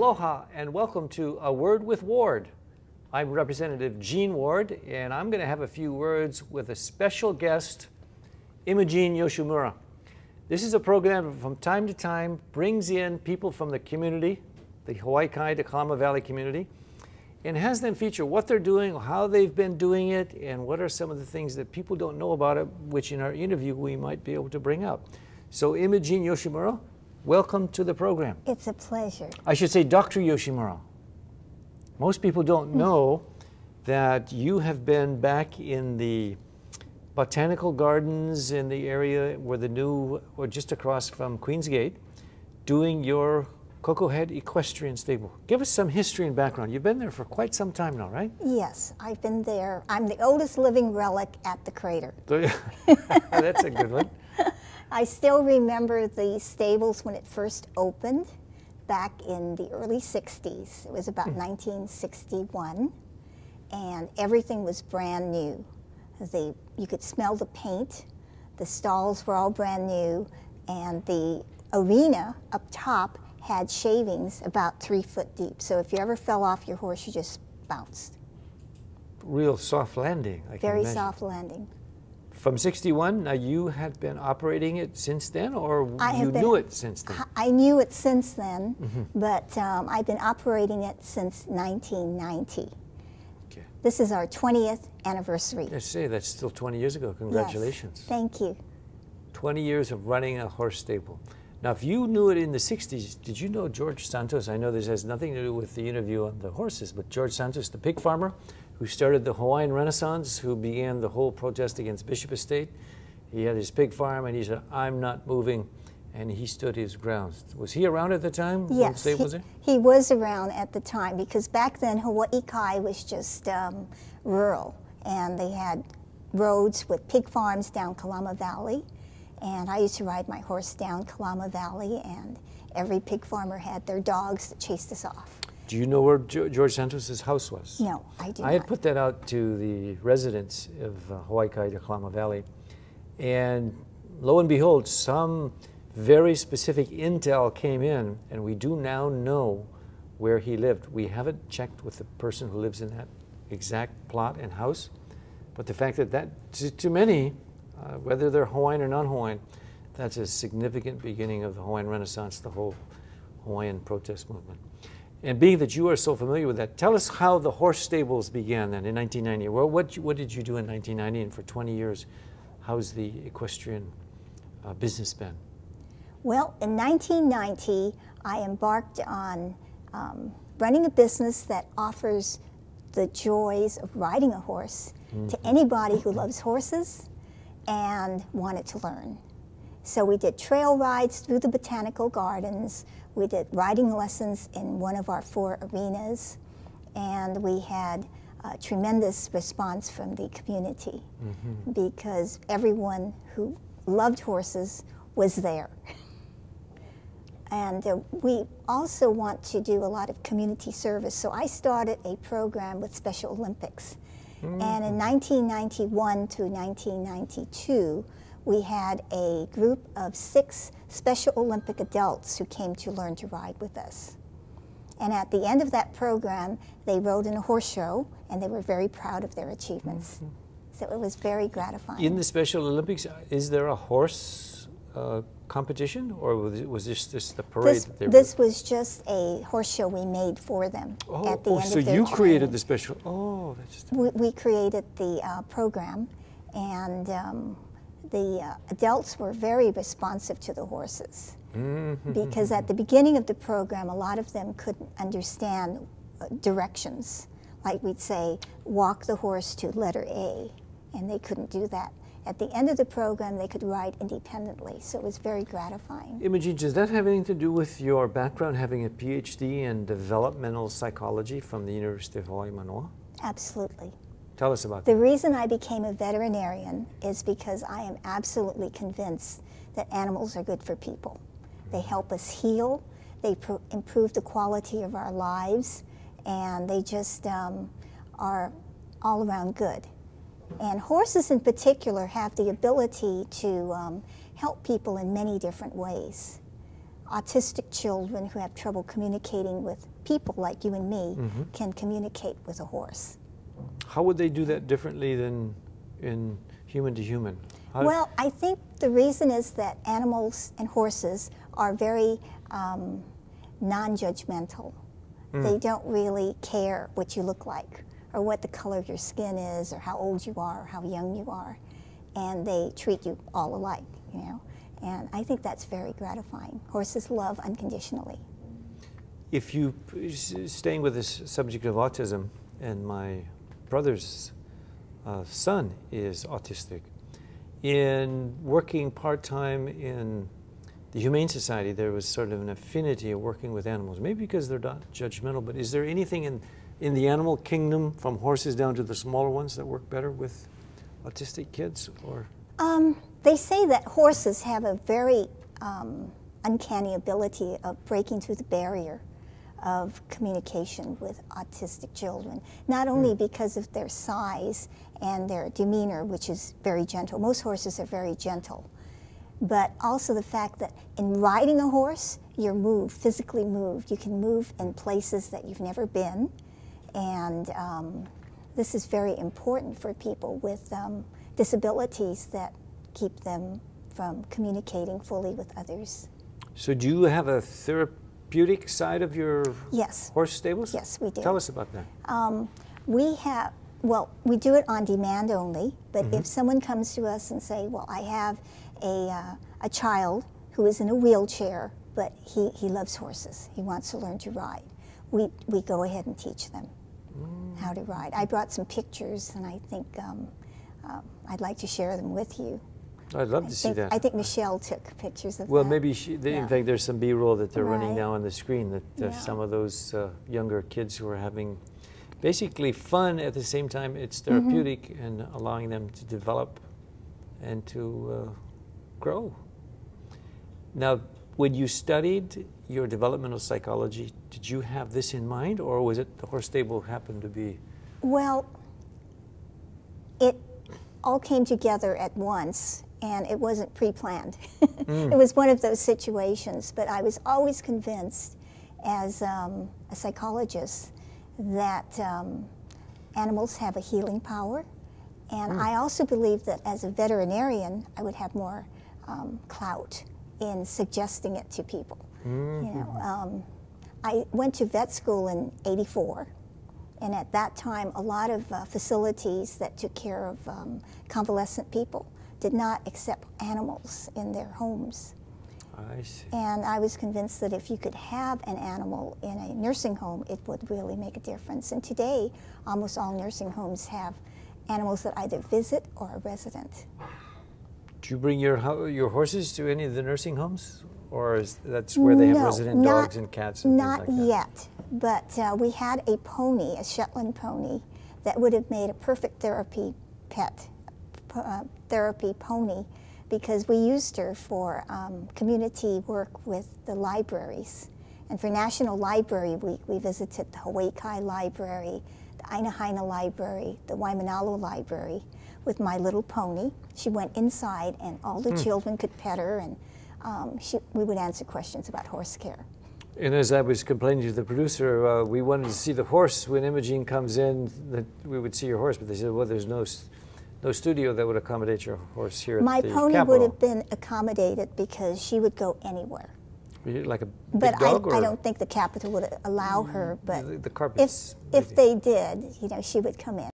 Aloha and welcome to A Word with Ward. I'm Representative Gene Ward and I'm going to have a few words with a special guest, Emogene Yoshimura. This is a program that from time to time brings in people from the community, the Hawaii Kai to Kalama Valley community, and has them feature what they're doing, how they've been doing it, and what are some of the things that people don't know about it, which in our interview we might be able to bring up. So Emogene Yoshimura, welcome to the program. It's a pleasure. I should say Dr. Yoshimura. Most people don't know that you have been back in the botanical gardens in the area where the new, or just across from Queen's Gate, doing your Koko Crater Equestrian Stable. Give us some history and background. You've been there for quite some time now, right? Yes, I've been there. I'm the oldest living relic at the crater. That's a good one. I still remember the stables when it first opened back in the early 60s. It was about 1961, and everything was brand new. You could smell the paint, the stalls were all brand new, and the arena up top had shavings about 3 foot deep. So if you ever fell off your horse, you just bounced. Real soft landing, I can Very imagine. soft landing. From 61, now you had been operating it since then, or you knew it since then? I knew it since then, but I've been operating it since 1990. Okay. This is our 20th anniversary. Let's say that's still 20 years ago. Congratulations. Yes, thank you. 20 years of running a horse stable. Now, if you knew it in the 60s, did you know George Santos? I know this has nothing to do with the interview on the horses, but George Santos, the pig farmer, who started the Hawaiian Renaissance, who began the whole protest against Bishop Estate. He had his pig farm, and he said, "I'm not moving," and he stood his ground. Was he around at the time? Yes, he was around at the time, because back then Hawaii Kai was just rural, and they had roads with pig farms down Kalama Valley, and I used to ride my horse down Kalama Valley, and every pig farmer had their dogs that chased us off. Do you know where George Santos' house was? No, I do not. I had put that out to the residents of Hawaii Kai to Kalama Valley, and lo and behold, some very specific intel came in, and we do now know where he lived. We haven't checked with the person who lives in that exact plot and house, but the fact that to many, whether they're Hawaiian or non-Hawaiian, that's a significant beginning of the Hawaiian Renaissance, the whole Hawaiian protest movement. And being that you are so familiar with that, tell us how the horse stables began then in 1990. Well, what did you do in 1990, and for 20 years, how's the equestrian business been? Well, in 1990, I embarked on running a business that offers the joys of riding a horse to anybody who loves horses and wanted to learn. So we did trail rides through the botanical gardens. We did riding lessons in one of our 4 arenas, and we had a tremendous response from the community because everyone who loved horses was there. And we also want to do a lot of community service, so I started a program with Special Olympics. And in 1991 through 1992, we had a group of 6 Special Olympic adults who came to learn to ride with us. And at the end of that program, they rode in a horse show, and they were very proud of their achievements. So it was very gratifying. In the Special Olympics, is there a horse competition, or was this just the parade? This was just a horse show we made for them at the end of their so you created the special, that's... We created the program, and the adults were very responsive to the horses because at the beginning of the program, a lot of them couldn't understand directions. Like we'd say, walk the horse to letter A, and they couldn't do that. At the end of the program, they could ride independently, so it was very gratifying. Emogene, does that have anything to do with your background, having a Ph.D. in developmental psychology from the University of Hawaii, Manoa? Absolutely. Tell us about that. The reason I became a veterinarian is because I am absolutely convinced that animals are good for people. They help us heal, they improve the quality of our lives, and they just are all around good. And horses in particular have the ability to help people in many different ways. Autistic children who have trouble communicating with people like you and me can communicate with a horse. How would they do that differently than in human to human? Well, I think the reason is that animals and horses are very non-judgmental. They don't really care what you look like or what the color of your skin is or how old you are or how young you are. And they treat you all alike, you know. And I think that's very gratifying. Horses love unconditionally. If you, staying with this subject of autism, and my brother's son is autistic, in working part-time in the Humane Society, there was sort of an affinity of working with animals, maybe because they're not judgmental, but is there anything in the animal kingdom, from horses down to the smaller ones, that work better with autistic kids? Or they say that horses have a very uncanny ability of breaking through the barrier of communication with autistic children, not only because of their size and their demeanor, which is very gentle. Most horses are very gentle, but also the fact that in riding a horse, you're moved, physically moved. You can move in places that you've never been, and this is very important for people with disabilities that keep them from communicating fully with others. So do you have a therapeutic side of your horse stables? Yes, we do. Tell us about that. We have, well, we do it on demand only, but if someone comes to us and say, well, I have a child who is in a wheelchair, but he loves horses, he wants to learn to ride, we go ahead and teach them how to ride. I brought some pictures, and I think I'd like to share them with you. I'd love to see that. I think Michelle took pictures of that. Well, maybe in fact, there's some B-roll that they're running Right. now on the screen, that some of those younger kids who are having basically fun at the same time it's therapeutic and allowing them to develop and to grow. Now, when you studied your developmental psychology, did you have this in mind, or was it the horse stable happened to be? Well, it all came together at once, and it wasn't pre-planned. It was one of those situations, but I was always convinced as a psychologist that animals have a healing power, and I also believe that as a veterinarian, I would have more clout in suggesting it to people. You know, I went to vet school in '84, and at that time, a lot of facilities that took care of convalescent people did not accept animals in their homes. I see. And I was convinced that if you could have an animal in a nursing home, it would really make a difference. And today, almost all nursing homes have animals that either visit or are resident. Do you bring your horses to any of the nursing homes, or that's where they have resident dogs and cats and things like that? Not yet, but we had a pony, a Shetland pony, that would have made a perfect therapy pony, because we used her for community work with the libraries. And for National Library Week, we visited the Hawaii Library, the Ainahaina Library, the Waimanalo Library with my little pony. She went inside, and all the children could pet her, and we would answer questions about horse care. And as I was complaining to the producer, we wanted to see the horse when Emogene comes in, that we would see your horse, but they said, well, there's no studio that would accommodate your horse here at the Capitol. My pony would have been accommodated because she would go anywhere. Like a big But dog? I don't think the Capitol would allow her, but The carpets. if they did, you know, she would come in.